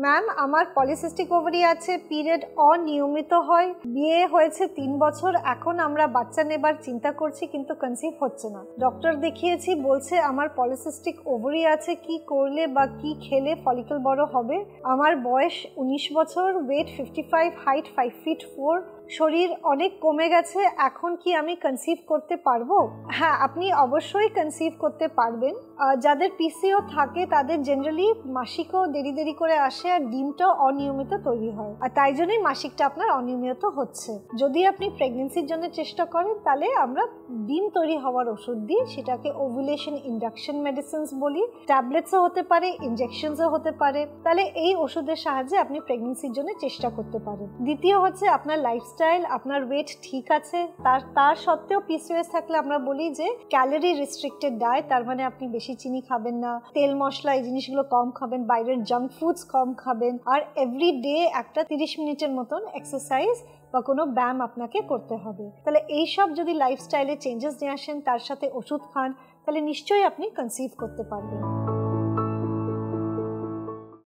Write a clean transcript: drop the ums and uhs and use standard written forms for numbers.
Ma'am আমার polycystic ovary আছে, period অনিয়মিত হয়, বিয়ে হয়েছে 3 বছর, এখন আমরা বাচ্চা নেবার চিন্তা করছি কিন্তু কনসিভ হচ্ছে না। ডক্টর দেখিয়েছি, বলছে আমার পলিসিস্টিক ওভারি আছে, কি করলে বা কি খেলে ফলিকল বড় হবে। আমার বয়স 19 বছর, ওয়েট 55, হাইট 5 feet 4, শরীর অনেক কমে গেছে, এখন কি আমি কনসিভ করতে পারবো? হ্যাঁ, আপনি অবশ্যই কনসিভ করতে পারবেন। যাদের পিসিও থাকে তাদের জেনারেলি মাসিকও দেরি দেরি করে আসে আর ডিমটাও অনিয়মিত তৈরি হয়, আর তাই জন্যই মাসিকটা আপনার অনিয়মিত হচ্ছে। যদি আপনি প্রেগনেন্সির জন্য চেষ্টা করেন তাহলে আমরা ডিম তৈরি হওয়ার ওষুধ দিই, সেটাকে ওভুলেশন ইন্ডাকশন মেডিসিনস বলি। ট্যাবলেটসও হতে পারে, ইনজেকশনসও হতে পারে। তাহলে এই ওষুধের সাহায্যে আপনি প্রেগনেন্সির জন্য চেষ্টা করতে পারেন। দ্বিতীয় হচ্ছে আপনার লাইফস্টাইল, আপনার ওয়েট ঠিক আছে, তার সত্ত্বেও পিসিওএস থাকলে আমরা বলি যে ক্যালোরি রিস্ট্রিক্টেড ডায়েট, তার মানে আপনি বেশি চিনি খাবেন না, তেল মশলা এই জিনিসগুলো কম খাবেন, বাইরের জাঙ্ক ফুডস কম খাবেন, আর এভরি ডে একটা 30 মিনিটের মতন এক্সারসাইজ বা কোনো ব্যায়াম আপনাকে করতে হবে। তাহলে এইসব যদি লাইফস্টাইলে চেঞ্জেস নিয়ে আসেন, তার সাথে ওষুধ খান, তাহলে নিশ্চয়ই আপনি কনসিভ করতে পারবেন।